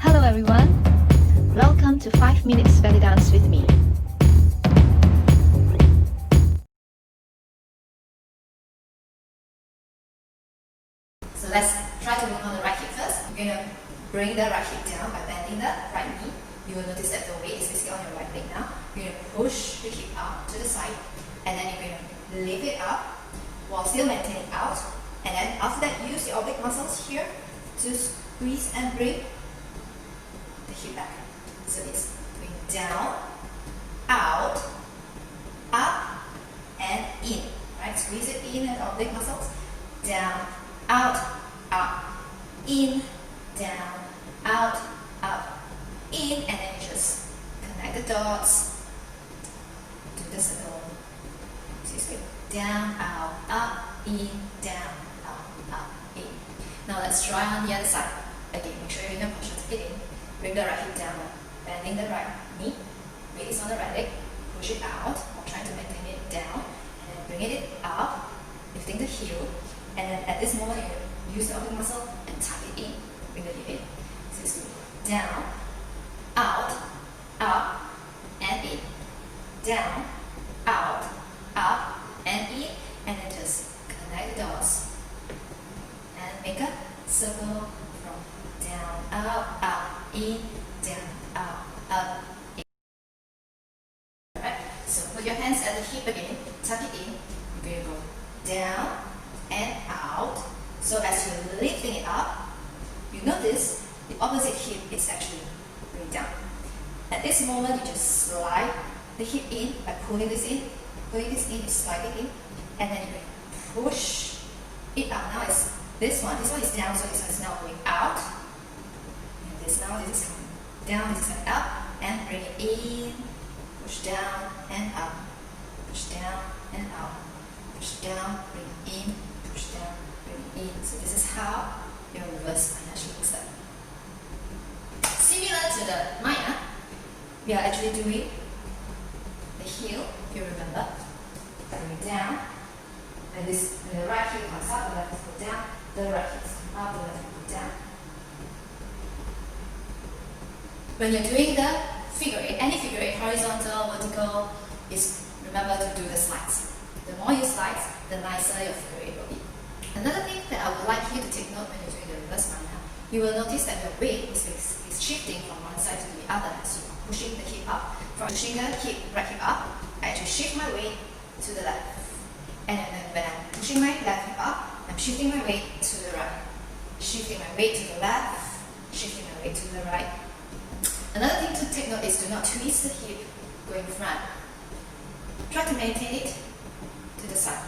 Hello everyone, welcome to 5 Minutes Belly Dance with me. So let's try to work on the right hip first. You're going to bring the right hip down by bending the right knee. You will notice that the weight is basically on your right leg now. You're going to push the hip out to the side, and then you're going to lift it up while still maintaining out. And then after that, use your oblique muscles here to squeeze and bring the hip back. So it's going down, out, up, and in. Right? Squeeze it in and oblique muscles. Down, out, up, in, down, out, up, in, and then you just connect the dots to the circle. So it's going down, out, up, in, down, up, in. Now let's try on the other side. Again, make sure you're in a posture to get in. Bring the right hip down, bending the right knee. Weight is on the right leg. Push it out while trying to maintain it down, and then bring it up, lifting the heel. And then at this moment, you use the oblique muscle and tuck it in. Bring the hip in. So it's going down, out, up, and in. Down, out, up, and in. And then just connect the dots. And make a circle from down, up, in, down, up, in. Alright, so put your hands at the hip again, tuck it in. You're going to go down and out. So as you're lifting it up, you notice the opposite hip is actually going down. At this moment, you just slide the hip in by pulling this in. Pulling this in, you slide it in, and then you push it up. Now it's this one is down, so this one is now going out. And this is coming down, this is coming up, and bring it in. Push down and up. Push down and out. Push down, bring it in. Push down, bring it in. So this is how your reverse Maya actually looks like. Similar to the Maya, we are actually doing the heel, if you remember. Going down, and this the right heel comes up, the left heel goes down, the right heel comes up, the left heel goes down. When you're doing the figure eight, any figure eight, horizontal, vertical, is remember to do the slides. The more you slide, the nicer your figure eight will be. Another thing that I would like you to take note when you're doing the reverse Maya, you will notice that your weight is shifting from one side to the other as you are pushing the hip up. From pushing the right hip up, I actually shift my weight to the left. And then when I'm pushing my left hip up, I'm shifting my weight to the right. Shifting my weight to the left, shifting my weight to the right. Another thing to take note is do not twist the hip going front. Try to maintain it to the side.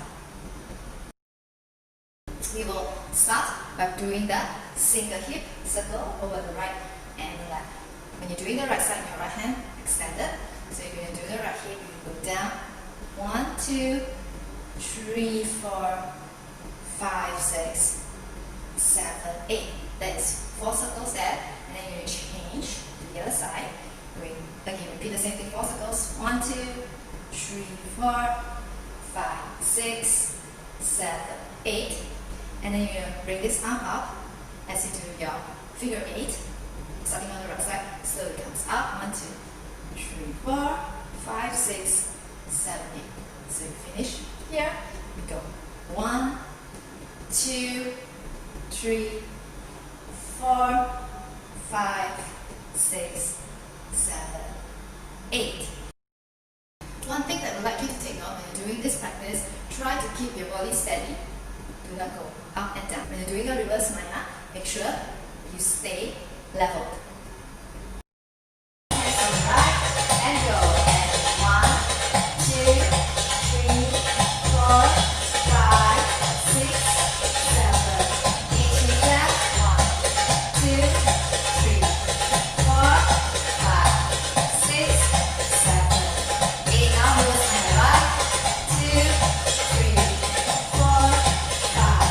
We will start by doing the single hip circle over the right and the left. When you're doing the right side, your right hand extended. So you're going to do the right hip, you go down. 1, 2, 3, 4, 5, 6, 7, 8. That is 4 circles there. And then you're going to change to the other side. Again, repeat the same thing, 4 circles. 1, 2, 3, 4, 5, 6, 7, 8. And then you're going to bring this arm up as you do your figure 8. Starting on the right side, slowly comes up. 1, 2, 3, 4, 5, 6, 7, 8. So you finish here. We go 1, 2, 3, 4, 5, 6, 7, 8. One thing that I would like you to take note when you're doing this practice, try to keep your body steady. Do not go up and down. When you're doing a reverse Maya, make sure you stay level. And go. And 1, 2, 3, 4, 5, 6, 7, 8. Down. 1, 2, 3, 4, 5, 6, 7, 8. Now move on the right. 2, 3, 4, 5,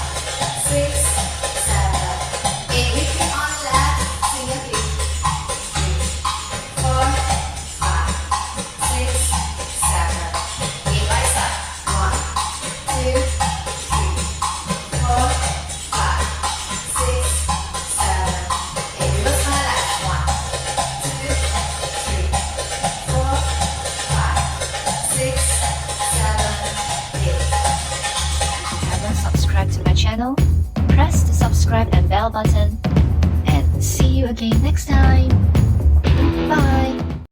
6, 7, 8. We keep on left. Single hip. channel, press the subscribe and bell button, and see you again next time. Bye!